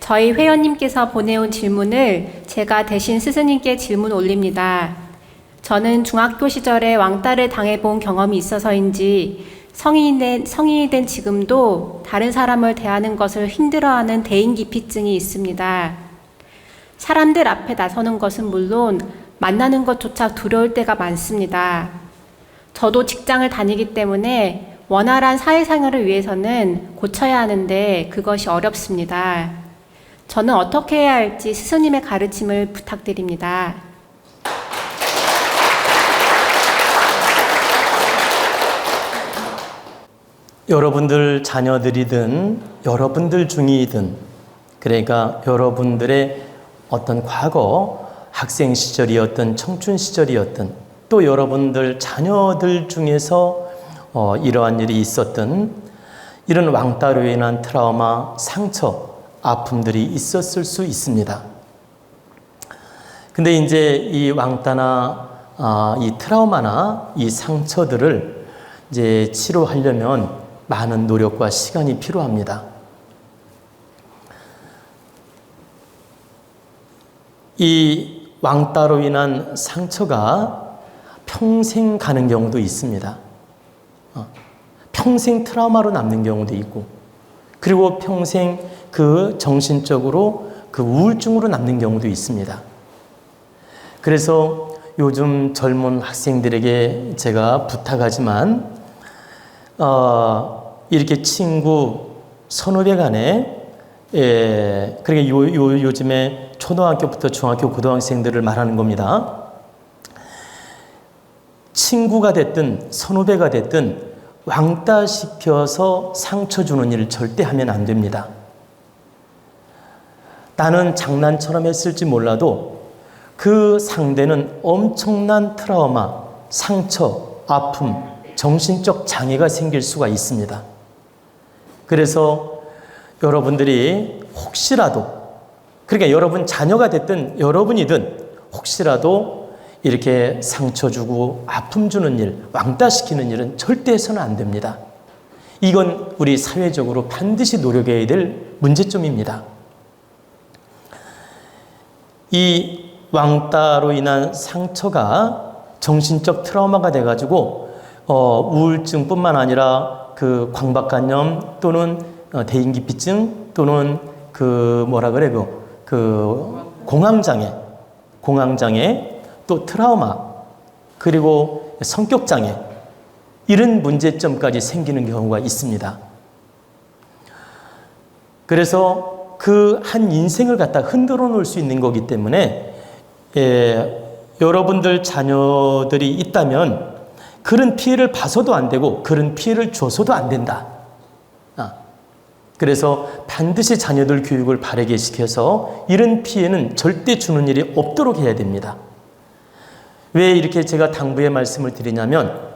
저희 회원님께서 보내온 질문을 제가 대신 스승님께 질문 올립니다. 저는 중학교 시절에 왕따를 당해본 경험이 있어서인지 성인이 된 지금도 다른 사람을 대하는 것을 힘들어하는 대인기피증이 있습니다. 사람들 앞에 나서는 것은 물론 만나는 것조차 두려울 때가 많습니다. 저도 직장을 다니기 때문에 원활한 사회생활을 위해서는 고쳐야 하는데 그것이 어렵습니다. 저는 어떻게 해야 할지 스승님의 가르침을 부탁드립니다. 여러분들 자녀들이든 여러분들 중이든, 그러니까 여러분들의 어떤 과거 학생 시절이었든 청춘 시절이었든, 또 여러분들 자녀들 중에서 이러한 일이 있었던 이런 왕따로 인한 트라우마, 상처, 아픔들이 있었을 수 있습니다. 근데 이제 이 왕따나 이 트라우마나 이 상처들을 이제 치료하려면 많은 노력과 시간이 필요합니다. 이 왕따로 인한 상처가 평생 가는 경우도 있습니다. 평생 트라우마로 남는 경우도 있고, 그리고 평생 그 정신적으로 그 우울증으로 남는 경우도 있습니다. 그래서 요즘 젊은 학생들에게 제가 부탁하지만 이렇게 친구, 선후배 간에 그러니까 요즘에 초등학교부터 중학교, 고등학생들을 말하는 겁니다. 친구가 됐든 선후배가 됐든 왕따시켜서 상처 주는 일을 절대 하면 안 됩니다. 나는 장난처럼 했을지 몰라도 그 상대는 엄청난 트라우마, 상처, 아픔, 정신적 장애가 생길 수가 있습니다. 그래서 여러분들이 혹시라도, 그러니까 여러분 자녀가 됐든 여러분이든 혹시라도 이렇게 상처 주고 아픔 주는 일, 왕따시키는 일은 절대 해서는 안 됩니다. 이건 우리 사회적으로 반드시 노력해야 될 문제점입니다. 이 왕따로 인한 상처가 정신적 트라우마가 돼가지고 우울증뿐만 아니라 그 광박간염 또는 대인기피증 또는 그 공황장애, 또 트라우마, 그리고 성격장애, 이런 문제점까지 생기는 경우가 있습니다. 그래서 그 한 인생을 갖다 흔들어 놓을 수 있는 거기 때문에 여러분들 자녀들이 있다면 그런 피해를 봐서도 안 되고 그런 피해를 줘서도 안 된다. 그래서 반드시 자녀들 교육을 바르게 시켜서 이런 피해는 절대 주는 일이 없도록 해야 됩니다. 왜 이렇게 제가 당부의 말씀을 드리냐면,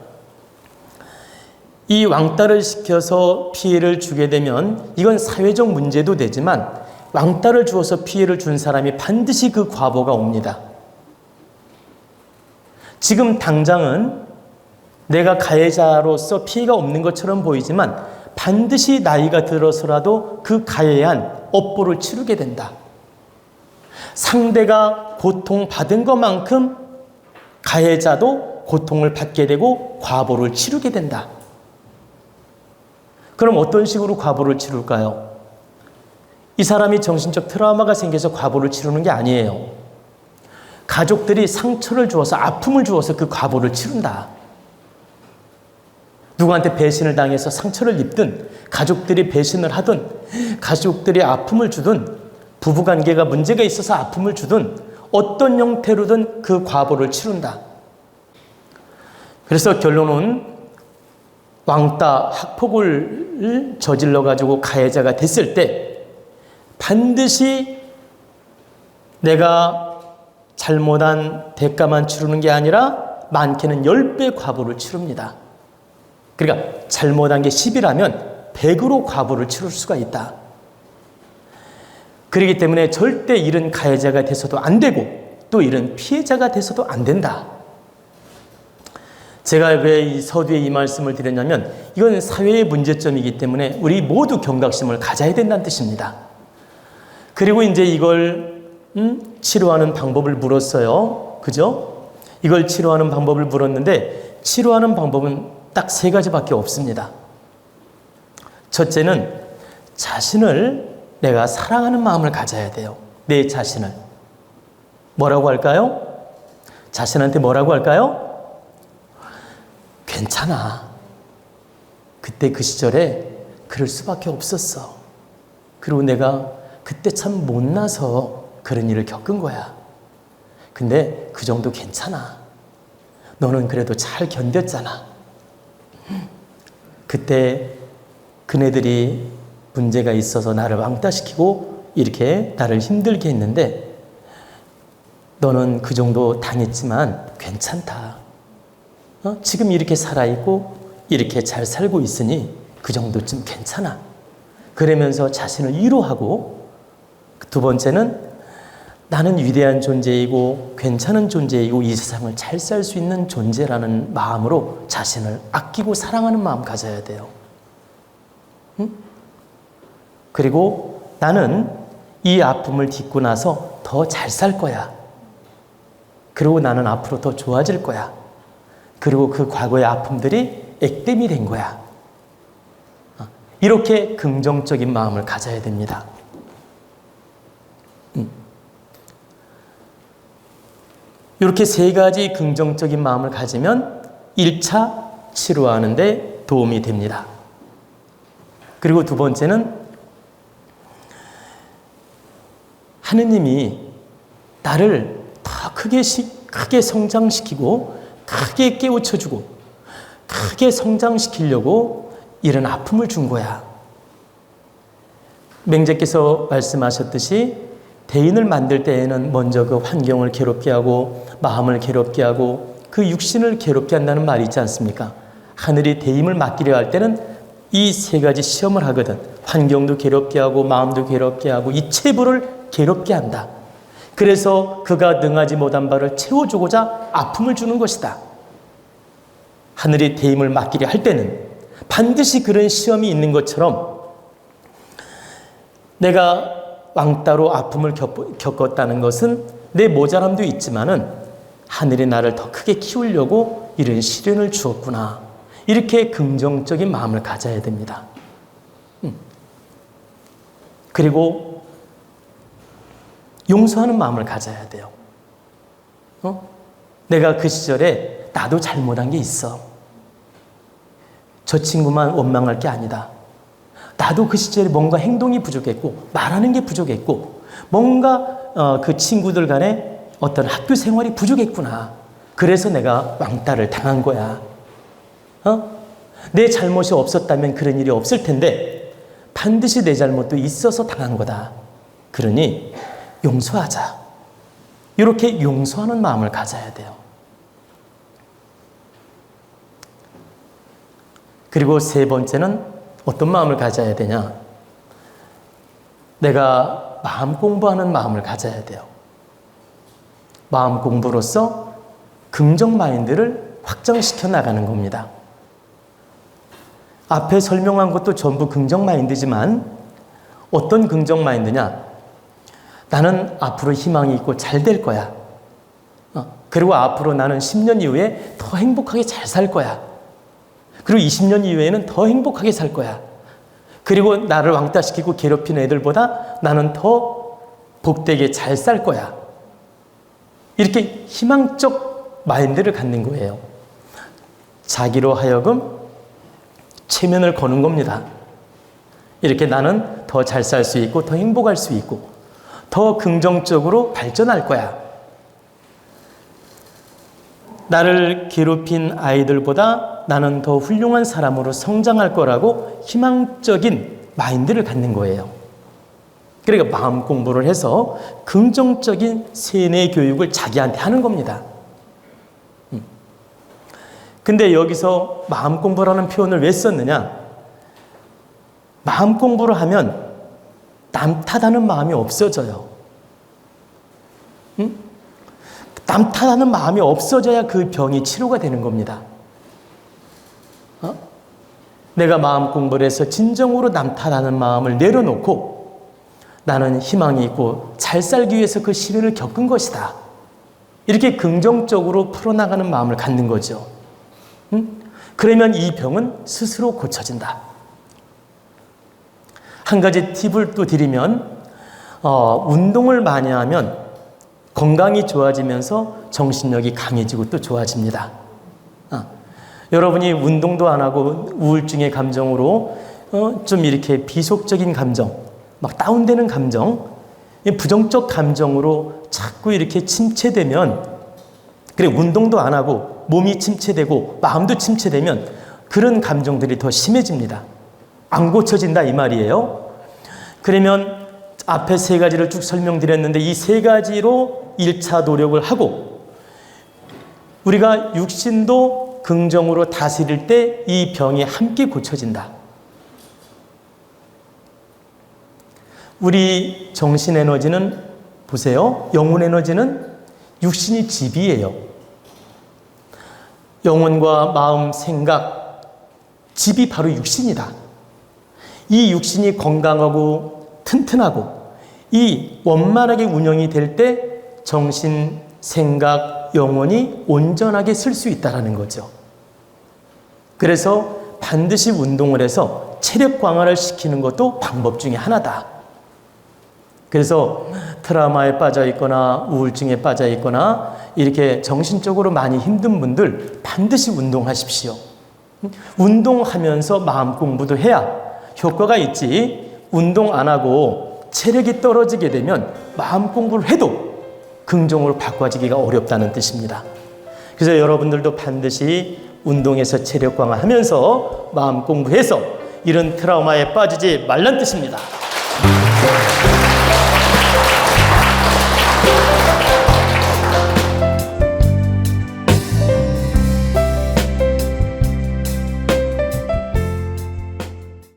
이 왕따를 시켜서 피해를 주게 되면 이건 사회적 문제도 되지만 왕따를 주어서 피해를 준 사람이 반드시 그 과보가 옵니다. 지금 당장은 내가 가해자로서 피해가 없는 것처럼 보이지만 반드시 나이가 들어서라도 그 가해한 업보를 치르게 된다. 상대가 고통받은 것만큼 가해자도 고통을 받게 되고 과보를 치르게 된다. 그럼 어떤 식으로 과보를 치룰까요? 이 사람이 정신적 트라우마가 생겨서 과보를 치르는 게 아니에요. 가족들이 상처를 주어서, 아픔을 주어서 그 과보를 치른다. 누구한테 배신을 당해서 상처를 입든, 가족들이 배신을 하든, 가족들이 아픔을 주든, 부부관계가 문제가 있어서 아픔을 주든, 어떤 형태로든 그 과보를 치른다. 그래서 결론은 왕따, 학폭을 저질러가지고 가해자가 됐을 때 반드시 내가 잘못한 대가만 치르는 게 아니라 많게는 10배 과보를 치릅니다. 그러니까 잘못한 게 10이라면 100으로 과보를 치를 수가 있다. 그렇기 때문에 절대 이런 가해자가 돼서도 안 되고 또 이런 피해자가 돼서도 안 된다. 제가 왜 이 서두에 이 말씀을 드렸냐면 이건 사회의 문제점이기 때문에 우리 모두 경각심을 가져야 된다는 뜻입니다. 그리고 이제 이걸 치료하는 방법을 물었어요. 그죠? 이걸 치료하는 방법을 물었는데 치료하는 방법은 딱 세 가지밖에 없습니다. 첫째는 자신을 내가 사랑하는 마음을 가져야 돼요. 내 자신을. 뭐라고 할까요? 자신한테 뭐라고 할까요? 괜찮아. 그때 그 시절에 그럴 수밖에 없었어. 그리고 내가 그때 참 못나서 그런 일을 겪은 거야. 근데 그 정도 괜찮아. 너는 그래도 잘 견뎠잖아. 그때 그네들이 문제가 있어서 나를 왕따시키고 이렇게 나를 힘들게 했는데 너는 그 정도 당했지만 괜찮다. 지금 이렇게 살아있고 이렇게 잘 살고 있으니 그 정도쯤 괜찮아. 그러면서 자신을 위로하고 두 번째는 나는 위대한 존재이고 괜찮은 존재이고 이 세상을 잘 살 수 있는 존재라는 마음으로 자신을 아끼고 사랑하는 마음 가져야 돼요. 그리고 나는 이 아픔을 딛고 나서 더 잘 살 거야. 그리고 나는 앞으로 더 좋아질 거야. 그리고 그 과거의 아픔들이 액땜이 된 거야. 이렇게 긍정적인 마음을 가져야 됩니다. 이렇게 세 가지 긍정적인 마음을 가지면 1차 치료하는 데 도움이 됩니다. 그리고 두 번째는 하느님이 나를 더 크게 성장시키고 크게 깨우쳐주고 크게 성장시키려고 이런 아픔을 준 거야. 맹자께서 말씀하셨듯이 대인을 만들 때에는 먼저 그 환경을 괴롭게 하고 마음을 괴롭게 하고 그 육신을 괴롭게 한다는 말이 있지 않습니까? 하늘이 대임을 맡기려 할 때는 이 세 가지 시험을 하거든. 환경도 괴롭게 하고 마음도 괴롭게 하고 이체부를 괴롭게 한다. 그래서 그가 능하지 못한 바를 채워주고자 아픔을 주는 것이다. 하늘이 대임을 맡기려 할 때는 반드시 그런 시험이 있는 것처럼 내가 왕따로 아픔을 겪었다는 것은 내 모자람도 있지만은 하늘이 나를 더 크게 키우려고 이런 시련을 주었구나. 이렇게 긍정적인 마음을 가져야 됩니다. 그리고 용서하는 마음을 가져야 돼요. 내가 그 시절에 나도 잘못한 게 있어. 저 친구만 원망할 게 아니다. 나도 그 시절에 뭔가 행동이 부족했고 말하는 게 부족했고 뭔가 그 친구들 간에 어떤 학교 생활이 부족했구나. 그래서 내가 왕따를 당한 거야. 내 잘못이 없었다면 그런 일이 없을 텐데 반드시 내 잘못도 있어서 당한 거다. 그러니 용서하자. 이렇게 용서하는 마음을 가져야 돼요. 그리고 세 번째는 어떤 마음을 가져야 되냐? 내가 마음 공부하는 마음을 가져야 돼요. 마음 공부로서 긍정 마인드를 확장시켜 나가는 겁니다. 앞에 설명한 것도 전부 긍정 마인드지만 어떤 긍정 마인드냐? 나는 앞으로 희망이 있고 잘 될 거야. 그리고 앞으로 나는 10년 이후에 더 행복하게 잘 살 거야. 그리고 20년 이후에는 더 행복하게 살 거야. 그리고 나를 왕따시키고 괴롭히는 애들보다 나는 더 복되게 잘 살 거야. 이렇게 희망적 마인드를 갖는 거예요. 자기로 하여금 체면을 거는 겁니다. 이렇게 나는 더 잘 살 수 있고 더 행복할 수 있고 더 긍정적으로 발전할 거야. 나를 괴롭힌 아이들보다 나는 더 훌륭한 사람으로 성장할 거라고 희망적인 마인드를 갖는 거예요. 그러니까 마음 공부를 해서 긍정적인 세뇌 교육을 자기한테 하는 겁니다. 근데 여기서 마음 공부라는 표현을 왜 썼느냐? 마음 공부를 하면 남 탓하는 마음이 없어져요. 남 탓하는 마음이 없어져야 그 병이 치료가 되는 겁니다. 내가 마음 공부를 해서 진정으로 남 탓하는 마음을 내려놓고 나는 희망이 있고 잘 살기 위해서 그 시련을 겪은 것이다. 이렇게 긍정적으로 풀어나가는 마음을 갖는 거죠. 그러면 이 병은 스스로 고쳐진다. 한 가지 팁을 또 드리면 운동을 많이 하면 건강이 좋아지면서 정신력이 강해지고 또 좋아집니다. 여러분이 운동도 안 하고 우울증의 감정으로 좀 이렇게 비속적인 감정, 막 다운되는 감정, 부정적 감정으로 자꾸 이렇게 침체되면, 그래 운동도 안 하고 몸이 침체되고 마음도 침체되면 그런 감정들이 더 심해집니다. 안 고쳐진다 이 말이에요. 그러면 앞에 세 가지를 쭉 설명드렸는데 이 세 가지로 1차 노력을 하고 우리가 육신도 긍정으로 다스릴 때 이 병이 함께 고쳐진다. 우리 정신 에너지는 보세요. 영혼 에너지는 육신이 집이에요. 영혼과 마음, 생각, 집이 바로 육신이다. 이 육신이 건강하고 튼튼하고 이 원만하게 운영이 될 때 정신, 생각, 영혼이 온전하게 쓸 수 있다는 거죠. 그래서 반드시 운동을 해서 체력 강화를 시키는 것도 방법 중에 하나다. 그래서 트라우마에 빠져 있거나 우울증에 빠져 있거나 이렇게 정신적으로 많이 힘든 분들 반드시 운동하십시오. 운동하면서 마음 공부도 해야 효과가 있지. 운동 안 하고 체력이 떨어지게 되면 마음 공부를 해도 긍정으로 바꿔지기가 어렵다는 뜻입니다. 그래서 여러분들도 반드시 운동해서 체력 강화하면서 마음 공부해서 이런 트라우마에 빠지지 말란 뜻입니다.